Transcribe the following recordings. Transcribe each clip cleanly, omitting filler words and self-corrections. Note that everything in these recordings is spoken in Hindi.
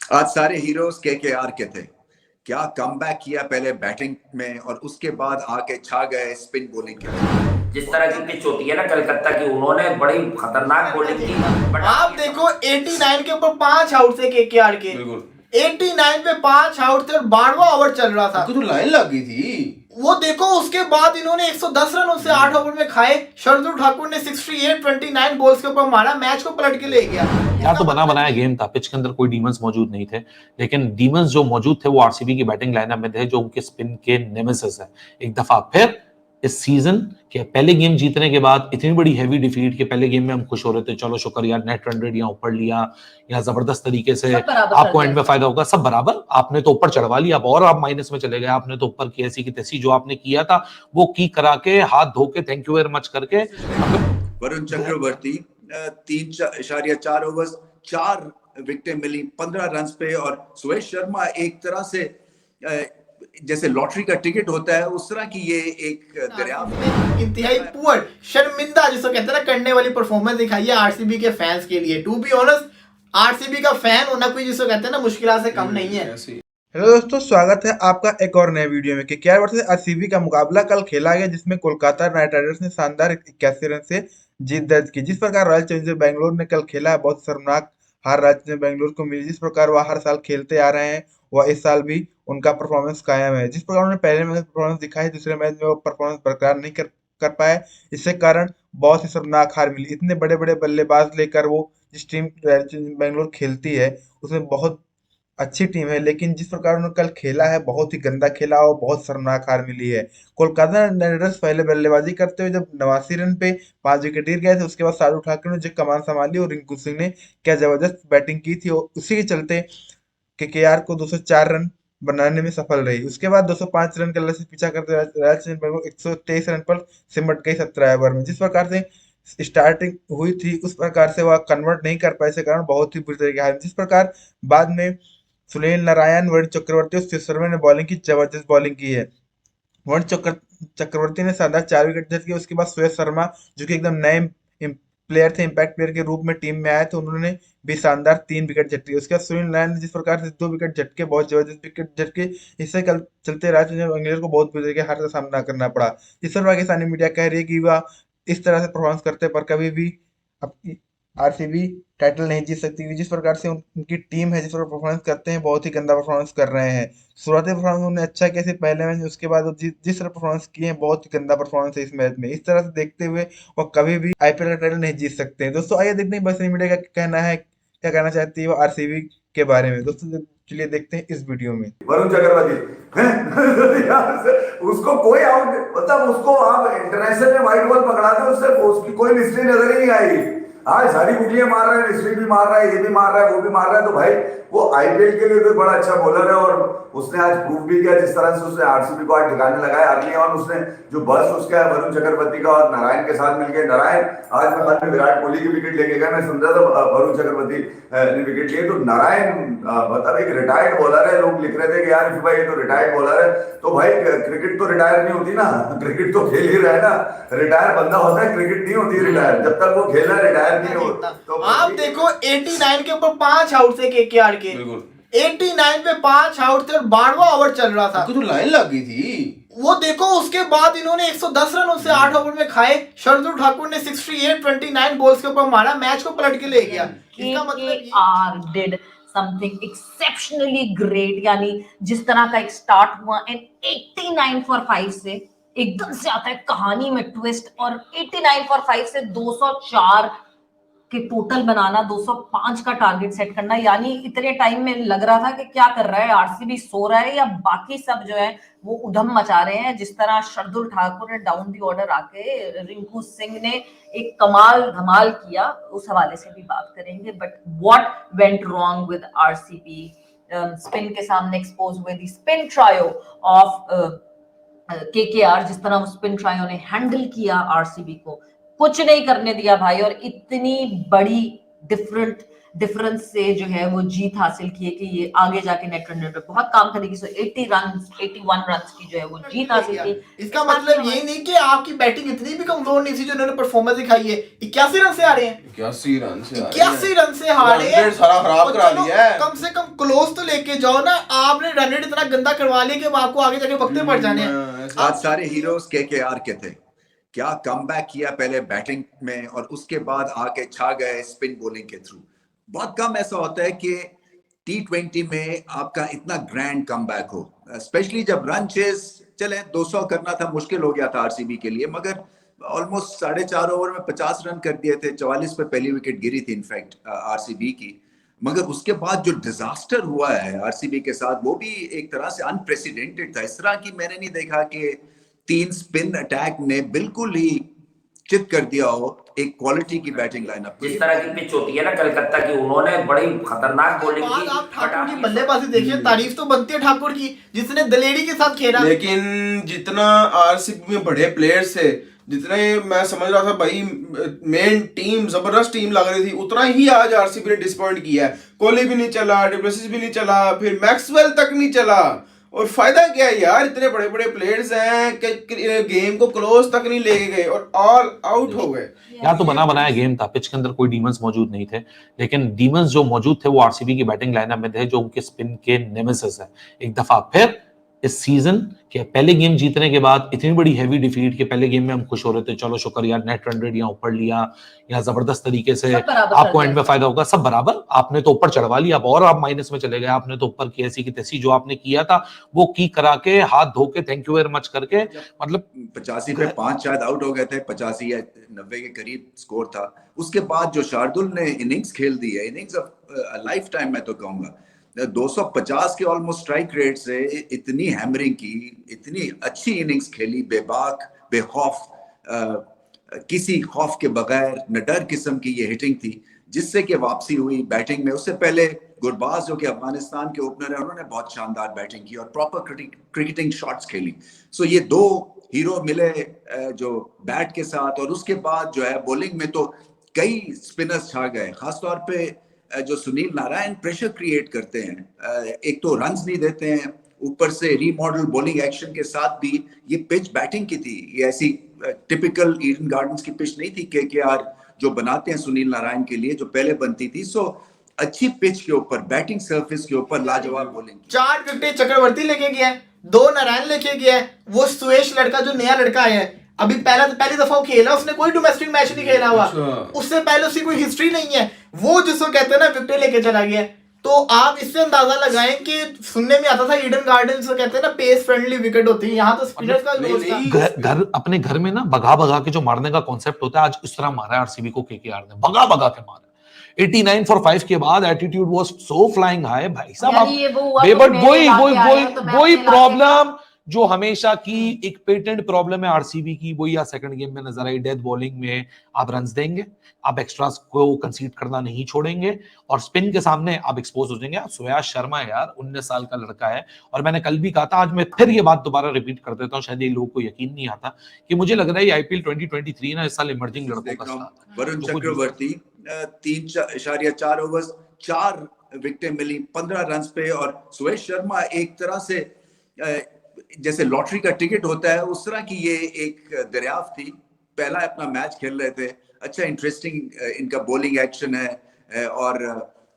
आज सारे हीरोज केकेआर के थे। क्या कमबैक किया पहले बैटिंग में और उसके बाद आके छा गए स्पिन बॉलिंग के। जिस तरह की पिच होती है ना कलकत्ता की, उन्होंने बड़ी खतरनाक बॉलिंग की। आप देखो 89 के ऊपर 5 आउट थे केकेआर के। 89 पे 5 आउट थे और 12वां ओवर चल रहा था, तो लाइन लग गई थी वो देखो। उसके बाद इन्होंने 110 रन उससे 8 ओवर में खाए। शार्दुल ठाकुर ने 68 29 बॉल्स के ऊपर मारा, मैच को पलट के ले गया। यार तो बना बनाया गेम था, पिच के अंदर कोई डीमंस मौजूद नहीं थे, लेकिन डीमंस जो मौजूद थे वो आरसीबी की बैटिंग लाइनअप में थे, जो उनके स्पिन के नेमेसिस है। एक दफा फिर इस सीजन के पहले गेम जीतने के बाद इतनी बड़ी हैवी डिफीट के पहले गेम में हम खुश हो रहे थे, चलो शुक्र यार नेट रन रेट यहाँ ऊपर लिया, या जबरदस्त तरीके से आपको एंड में फायदा होगा, सब बराबर। आपने तो ऊपर चढ़वा लिया, अब और आप माइनस में चले गए। आपने तो ऊपर की ऐसी की तैसी जो आपने किया था वो की करा के हाथ धो के थैंक यू वेरी मच करके। वरुण चक्रवर्ती 3.4 ओवर 4 विकेटें मिली 15 रन पे, और सुरेश शर्मा एक तरह से जैसे लॉटरी का टिकट होता है उस तरह की ये एक दरिया में इंतहाई पुअर, शर्मिंदा जिसको कहते हैं ना करने वाली परफॉर्मेंस दिखाई है आरसीबी के फैंस के लिए। टू बी ऑनेस्ट, आरसीबी का फैन होना कोई जिसको कहते हैं ना मुश्किल से कम नहीं है। हेलो दोस्तों, स्वागत है आपका एक और नए वीडियो में। केकेआर वर्सेस आरसीबी का मुकाबला कल खेला गया, जिसमें कोलकाता नाइट राइडर्स ने शानदार 81 रन से जीत दर्ज की। जिस प्रकार रॉयल चैलेंजर बेंगलोर ने कल खेला है, बहुत शर्मनाक हार रॉयल चैलेंजर बेंगलोर को मिली। जिस प्रकार वह हर साल खेलते आ रहे हैं, वह इस साल भी उनका परफॉर्मेंस कायम है। जिस प्रकार उन्होंने पहले मैच में परफॉर्मेंस दिखाई, दूसरे मैच में वो परफॉर्मेंस बरकरार नहीं कर पाए। इससे कारण बहुत ही शर्मनाक हार मिली। इतने बड़े बड़े बल्लेबाज लेकर वो जिस टीम रॉयल चैलेंजर बेंगलोर खेलती है उसमें बहुत अच्छी टीम है, लेकिन जिस प्रकार उन्होंने कल खेला है बहुत ही गंदा खेला और बहुत शर्मनाक हार मिली है। कोलकाता नाइट राइडर्स पहले बल्लेबाजी करते हुए जब 89 रन पे 5 विकेट गिर गए थे, उसके बाद शार्दुल ठाकुर ने जो कमान संभाली और रिंकू सिंह ने क्या जबरदस्त बैटिंग की थी, और उसी के चलते केकेआर को 204 रन बनाने में सफल रही। उसके बाद 205 रन के लक्ष्य से पीछा करते हुए रॉयल चैलेंजर्स बेंगलोर 123 रन पर सिमट गई 17 ओवर में। जिस प्रकार से स्टार्टिंग हुई थी उस प्रकार से वह कन्वर्ट नहीं कर पाए, इस कारण बहुत ही बुरी तरीके हारी। जिस प्रकार बाद में सुनील नारायण, वरुण चक्रवर्ती और शिव शर्मा ने बॉलिंग की जबरदस्त बॉलिंग की है। वरुण चक्रवर्ती ने शानदार 4 विकेट दर्ज किए। उसके बाद सुरेश शर्मा, जो कि एकदम नए प्लेयर थे, इम्पैक्ट प्लेयर के रूप में टीम में आए थे, उन्होंने भी शानदार 3 विकेट झटके। उसके बाद सुनील नारायण ने जिस प्रकार से 2 विकेट झटके, बहुत जबरदस्त विकेट झटके, इससे कल चलते राजस्थान बेंगलोर को बहुत बुरी तरीके हार का सामना करना पड़ा। इस पर पाकिस्तानी मीडिया कह रही है कि वह इस तरह से परफॉर्मेंस करते पर कभी भी आरसीबी टाइटल नहीं जीत सकती। जिस प्रकार से उनकी टीम है, जिस प्रकार परफॉर्मेंस करते हैं, बहुत ही गंदा परफॉर्मेंस कर रहे हैं। शुरुआती परफॉर्मेंस उन्होंने अच्छा किया पहले मैच में, उसके बाद वो जिस तरह परफॉर्मेंस किए हैं, बहुत ही गंदा परफॉर्मेंस है इस मैच में। इस तरह से देखते हुए वो कभी भी आईपीएल का टाइटल नहीं जीत सकते हैं। दोस्तों आइए देखते हैं बस मीडिया का कहना है, क्या कहना चाहती है वो आरसीबी के बारे में। दोस्तों चलिए देखते हैं इस वीडियो में। वरुण चक्रवर्ती यार उसको कोई आउट, मतलब उसको आप इंटरनेशनल में व्हाइट बॉल पकड़ा दो, उससे उसकी कोई मिस्ट्री नजर ही नहीं आएगी। आज सारी गुटलियां मार रहा है, मिस्ट्री भी मार रहा है, ये भी मार रहा है, वो भी मार रहा है, तो भाई वो आईपीएल के लिए तो बड़ा अच्छा बॉलर है। और उसने आज प्रूव भी किया, जिस तरह से उसने आरसीबी को आज ठिकाने लगाया। अर्ली ऑन उसने जो बस उसका है वरुण चक्रवर्ती का और नारायण के साथ मिलकर, नारायण आज मैं बाद में विराट कोहली की विकेट लेके गया, मैं समझा था वरुण चक्रवर्ती ने विकेट लिए, तो नारायण मतलब एक रिटायर्ड बॉलर है। लोग लिख रहे थे कि यार भाई ये तो रिटायर्ड बॉलर है, तो भाई क्रिकेट तो रिटायर नहीं होती ना, क्रिकेट तो खेल ही रहा है ना। रिटायर बंदा होता है, क्रिकेट नहीं होती रिटायर, जब तक वो खेल रहा है रिटायर नहीं होता। तो आप देखो 89 के ऊपर 5 आउट थे केकेआर के। 89 पे 5 आउट थे और 12वां ओवर चल रहा था, तो लाइन लग गई थी, वो देखो। उसके बाद इन्होंने 110 रन उससे 8 ओवर में खाए। शार्दुल ठाकुर ने 68 29 बॉल्स के ऊपर मारा, मैच को पलट के ले गया। इसका मतलब डिड समथिंग एक्सेप्शनली ग्रेट, यानी जिस तरह का एक स्टार्ट हुआ एंड 89 फॉर 5 से एकदम से आता है कहानी में ट्विस्ट, और 89 फॉर 5 से 204 के टोटल बनाना, 205 का टारगेट सेट करना, यानी इतने टाइम में लग रहा था कि क्या कर रहा है आरसीबी, सो रहा है या बाकी सब जो है वो उधम मचा रहे हैं। जिस तरह शार्दुल ठाकुर ने डाउन दी ऑर्डर आके, रिंकू सिंह ने एक कमाल धमाल किया, उस हवाले से भी बात करेंगे। But what went wrong with RCB, spin के सामने एक्सपोज हुए, दी स्पिन ट्रायो ऑफ केकेआर, जिस तरह स्पिन ट्रायो ने हैंडल किया आरसीबी को, कुछ नहीं करने दिया भाई। और इतनी बड़ी डिफरेंट डिफरेंस से जो है वो जीत हासिल की है कि ये आगे जाके नेट रन रेट पे बहुत काम करेगी। सो 81 रन्स की जो है वो जीत हासिल की। इसका मतलब ये नहीं कि आपकी बैटिंग इतनी भी कमजोर नहीं थी जो इन्होंने परफॉर्मेंस दिखाई है। 81 रन से आ रहे हैं, 81 रन से 81 रन से हारे हैं, सारा खराब करा लिया है। कम से कम क्लोज तो लेके जाओ ना। आपने रन रेट इतना गंदा करवा लिया कि आपको आगे जाके वक्ते पड़ जाने हैं। आज सारे हीरोज केकेआर के थे, क्या कमबैक किया पहले बैटिंग में और उसके बाद आके छा गए स्पिन बॉलिंग के थ्रू। बहुत कम ऐसा होता है कि T20 में आपका इतना ग्रैंड कमबैक हो, स्पेशली जब रन चेस चले 200 करना था, मुश्किल हो गया था आरसीबी के लिए, मगर ऑलमोस्ट 4.5 ओवर में 50 रन कर दिए थे। 44 पे पहली विकेट गिरी थी इनफैक्ट आरसीबी की, मगर उसके बाद जो डिजास्टर हुआ है आरसीबी के साथ वो भी एक तरह से अनप्रेसिडेंटेड था। इस तरह की मैंने नहीं देखा कि 3 स्पिन अटैक ने बिल्कुल ही चित कर दिया हो एक क्वालिटी की बैटिंग लाइनअप। जिस तरह की पिच होती है ना कलकत्ता की, उन्होंने बड़ी खतरनाक बॉलिंग की। आप ठाकुर की बल्लेबाजी देखिए, तारीफ तो बनती है ठाकुर की जिसने दलेरी के साथ खेला। लेकिन जितना आरसीबी में बड़े प्लेयर्स थे, जितने मैं समझ रहा था भाई मेन टीम जबरदस्त टीम लग रही थी, उतना ही आज आरसीबी ने डिसअपॉइंट किया है। कोहली भी नहीं चला, डुप्लेसिस भी नहीं चला, फिर मैक्सवेल तक नहीं चला। और फायदा क्या है यार, इतने बड़े बड़े प्लेयर्स हैं कि गेम को क्लोज तक नहीं लेके गए और ऑल आउट हो गए। या तो बना बनाया गेम था, पिच के अंदर कोई डीमंस मौजूद नहीं थे, लेकिन डीमंस जो मौजूद थे वो आरसीबी की बैटिंग लाइनअप में थे, जो उनके स्पिन के नेमेसिस है। एक दफा फिर इस सीजन के पहले गेम जीतने के बाद इतनी बड़ी हैवी डिफीट के पहले गेम में हम खुश हो रहे थे, चलो शुक्र यार नेट रन रेट यहाँ ऊपर लिया, या जबरदस्त तरीके से आपको एंड में फायदा होगा, सब बराबर। आपने तो ऊपर चढ़वा लिया, अब और आप माइनस में चले गए। आपने तो ऊपर की ऐसी की तैसी जो आपने किया था वो की करा के हाथ धो के थैंक यू वेरी मच करके, मतलब 85 पे 5 शायद आउट हो गए थे, 85 या 90 के करीब स्कोर था। उसके बाद जो शार्दुल ने इनिंग्स खेल दी है, इनिंग्स ऑफ लाइफ टाइम मैं तो कहूंगा, 250 के ऑलमोस्ट स्ट्राइक रेट से इतनी हैमरिंग की, इतनी अच्छी इनिंग्स खेली, बेबाक बेखौफ, किसी खौफ के बगैर न डर किस्म की ये हिटिंग थी, जिससे कि वापसी हुई बैटिंग में। उससे पहले गुरबाज जो कि अफगानिस्तान के ओपनर है, उन्होंने बहुत शानदार बैटिंग की और प्रॉपर क्रिकेटिंग शॉट्स खेली। सो ये 2 हीरो मिले जो बैट के साथ, और उसके बाद जो है बॉलिंग में तो कई स्पिनर्स छा गए, खासतौर पे जो सुनील नारायण प्रेशर क्रिएट करते हैं। एक तो रन्स नहीं देते हैं, ऊपर से रीमॉडल बॉलिंग एक्शन के साथ भी ये पिच बैटिंग की थी। ये ऐसी टिपिकल ईडन गार्डन्स की पिच नहीं थी केकेआर जो बनाते हैं सुनील नारायण के लिए, जो पहले बनती थी। सो अच्छी पिच के ऊपर, बैटिंग सरफेस के ऊपर लाजवाब बॉलिंग। 4 विकेट चक्रवर्ती लेके गया है, 2 नारायण लेके गया है, वो सुयश लड़का जो नया लड़का आया है, अभी पहली दफा वो खेला, उसने कोई डोमेस्टिक मैच नहीं खेला हुआ, उससे पहले उसकी कोई हिस्ट्री नहीं है। वो जिसको कहते हैं ना विकेट लेके चला गया। तो आप इससे अंदाजा लगाएं कि सुनने में आता था ईडन गार्डन्स को कहते हैं ना पेस फ्रेंडली विकेट होती है, यहाँ तो स्पिनर्स का घर अपने घर में ना भगा भगा के जो मारने का कॉन्सेप्ट होता है, आज इस तरह मारा है आरसीबी को केकेआर ने, भगा भगा के मारा। 89 for 5 के बाद attitude was so flying high भाई साहब। वही प्रॉब्लम जो हमेशा की एक पेटेंट प्रॉब्लम है आरसीबी की, वही या सेकंड गेम में नजर आई। डेथ बॉलिंग में आप रन्स देंगे, आप एक्स्ट्रास को कंसीड करना नहीं छोड़ेंगे, और स्पिन के सामने आप एक्सपोज हो जाएंगे। सुयाश शर्मा यार 19 साल का लड़का है, और मैंने कल भी कहा था, आज मैं फिर ये बात दोबारा रिपीट कर देता हूँ, शायद ये लोगों को यकीन नहीं आता कि मुझे लग रहा है आईपीएल 2023 ना इस साल इमर्जिंग लड़कों का साथ। वरुण चक्रवर्ती 3.4 ओवर 4 विकेटें मिली 15 रन पे, और सुयश शर्मा एक तरह से जैसे लॉटरी का टिकट होता है उस तरह की ये एक दरियाफ्त थी। पहला अपना मैच खेल रहे थे, अच्छा इंटरेस्टिंग इनका बॉलिंग एक्शन है, और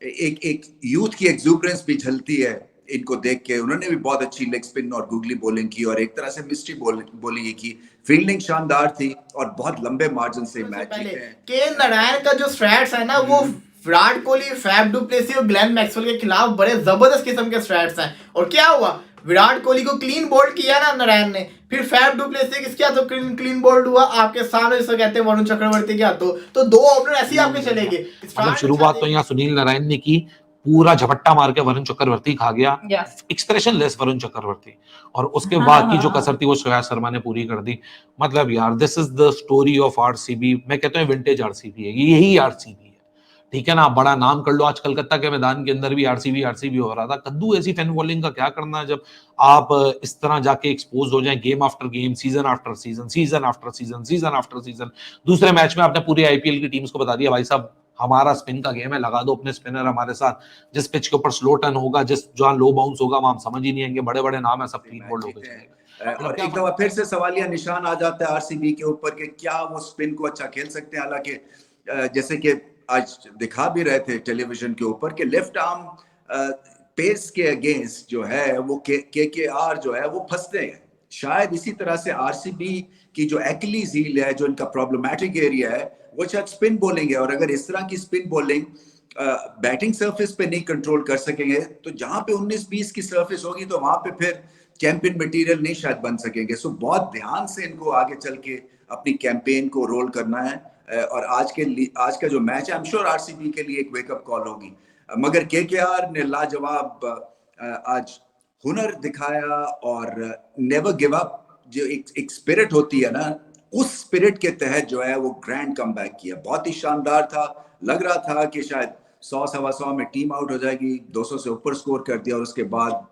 एक यूथ की एक्सूबरेंस भी झलती है इनको देख के। उन्होंने भी बहुत अच्छी लेग स्पिन और गूगली बॉलिंग की, और एक तरह से मिस्ट्री बॉलिंग की। फील्डिंग शानदार थी और बहुत लंबे मार्जिन से मैच जीते हैं। के नारायण का जो स्ट्रैट्स है ना, वो Virat Kohli, Faf du Plessis और ग्लेन मैक्सवेल के खिलाफ बड़े जबरदस्त किस्म के स्ट्रैट्स हैं। और क्या हुआ, विराट कोहली को क्लीन बोल्ड किया ना नारायण ने, फिर फैफ डु प्लेसी किसके हाथों क्लीन बोल्ड हुआ, आपके सामने जिसको कहते हैं वरुण चक्रवर्ती के हाथों। तो 2 ओपनर ऐसे ही आपके चलेंगे। मतलब शुरुआत तो यहाँ सुनील नारायण ने की, पूरा झपट्टा मार के वरुण चक्रवर्ती खा गया, एक्सप्रेशन लेस वरुण चक्रवर्ती, और उसके बाद की जो कसर थी वो सुयाश शर्मा ने पूरी कर दी। मतलब यार this is the story of RCB. मैं कहता हूँ विंटेज आरसीबी है, यही आरसीबी है। ठीक है ना, आप बड़ा नाम कर लो, आज कलकत्ता के मैदान के अंदर भी आरसीबी हो रहा था। कद्दू ऐसी फैन बॉलिंग का क्या करना है जब आप इस तरह जाके एक्सपोज हो जाएं game after game, season after season, season after season, season after season. दूसरे मैच में आपने पूरी आईपीएल की टीम्स को बता दिया भाई साहब हमारा स्पिन का गेम है, लगा दो अपने स्पिनर हमारे साथ, जिस पिच के ऊपर स्लो टर्न होगा, जिस जहां लो बाउंस होगा वहां हम समझ ही नहीं आएंगे, बड़े बड़े नाम है सब क्लीन बोल्ड होकर चलेगा। और एक दफा फिर से सवालिया निशान आ जाता है आरसीबी के ऊपर कि क्या वो स्पिन को अच्छा खेल सकते हैं। हालांकि जैसे कि आज दिखा भी रहे थे टेलीविजन के ऊपर कि लेफ्ट आर्म पेस के अगेंस्ट जो है वो केकेआर जो है वो फंसते हैं। शायद इसी तरह से आरसीबी की जो एक्लीज हील है, जो इनका प्रॉब्लमैटिक एरिया है, वो शायद स्पिन बॉलिंग है। और अगर इस तरह की स्पिन बॉलिंग बैटिंग सरफेस पे नहीं कंट्रोल कर सकेंगे तो जहां पे 19-20 की सरफेस होगी तो वहां पे फिर चैंपियन मटेरियल नहीं शायद बन सकेंगे। सो बहुत ध्यान से इनको आगे चल के अपनी कैंपेन को रोल करना है। और आज का जो मैच है, आई एम श्योर आरसीबी के लिए एक वेकअप कॉल होगी। मगर केकेआर ने लाजवाब आज हुनर दिखाया और नेवर गिव अप, जो एक स्पिरिट होती है ना, उस स्पिरिट के तहत जो है वो ग्रैंड कमबैक किया। बहुत ही शानदार था। लग रहा था कि शायद 100-125 में टीम आउट हो जाएगी, 200 से ऊपर स्कोर कर दिया और उसके बाद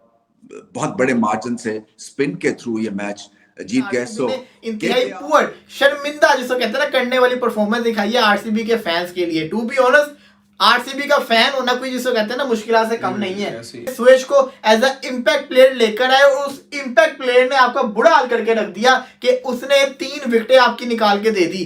बहुत बड़े मार्जिन से स्पिन के थ्रू ये मैच जीत गए। सो इंतहाई पुअर, शर्मिंदा जिसको कहते हैं ना, करने वाली परफॉर्मेंस दिखाई है आरसीबी के फैंस के लिए। टू बी ऑनेस्ट, आरसीबी का फैन होना कोई जिसको कहते हैं ना मुश्किल से कम नहीं है। सुयश को एज अ इम्पैक्ट प्लेयर लेकर आए और उस इम्पैक्ट प्लेयर ने आपका बुरा हाल करके रख दिया कि उसने 3 विकेटें आपकी निकाल के दे दी।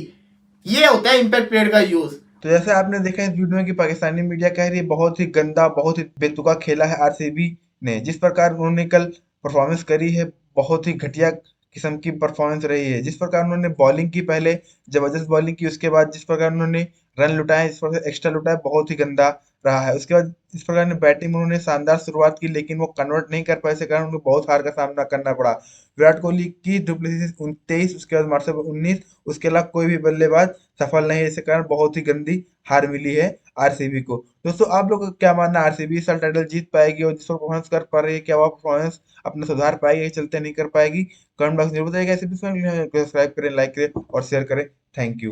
ये होता है इम्पैक्ट प्लेयर का यूज। तो जैसे आपने देखा इस वीडियो में कि पाकिस्तानी मीडिया कह रही है बहुत ही गंदा, बहुत ही बेतुका खेला है आरसीबी ने। जिस प्रकार उन्होंने कल परफॉर्मेंस करी है, बहुत ही घटिया किस्म की परफॉर्मेंस रही है। जिस प्रकार उन्होंने बॉलिंग की, पहले जबरदस्त बॉलिंग की, उसके बाद जिस प्रकार उन्होंने रन लुटाए, इस प्रकार एक्स्ट्रा लुटाए, बहुत ही गंदा रहा है। उसके बाद इस प्रकार ने बैटिंग में उन्होंने शानदार शुरुआत की लेकिन वो कन्वर्ट नहीं कर पाए, इस कारण उनको बहुत हार का सामना करना पड़ा। विराट कोहली की डुप्लेसिस 29, उसके बाद मार्शल 19, उसके अलावा कोई भी बल्लेबाज सफल नहीं है, इस कारण बहुत ही गंदी हार मिली है आरसीबी को। दोस्तों आप लोग का क्या मानना है, आरसीबी इस साल टाइटल जीत पाएगी और जिस परफॉर्मेंस कर पा रही है, क्या वो परफॉर्मेंस अपना सुधार पाएगी, चलते नहीं कर पाएगी? कमेंट बॉक्स में जरूर बताइएगा। सब्सक्राइब करें, लाइक करें और शेयर करें। Thank you.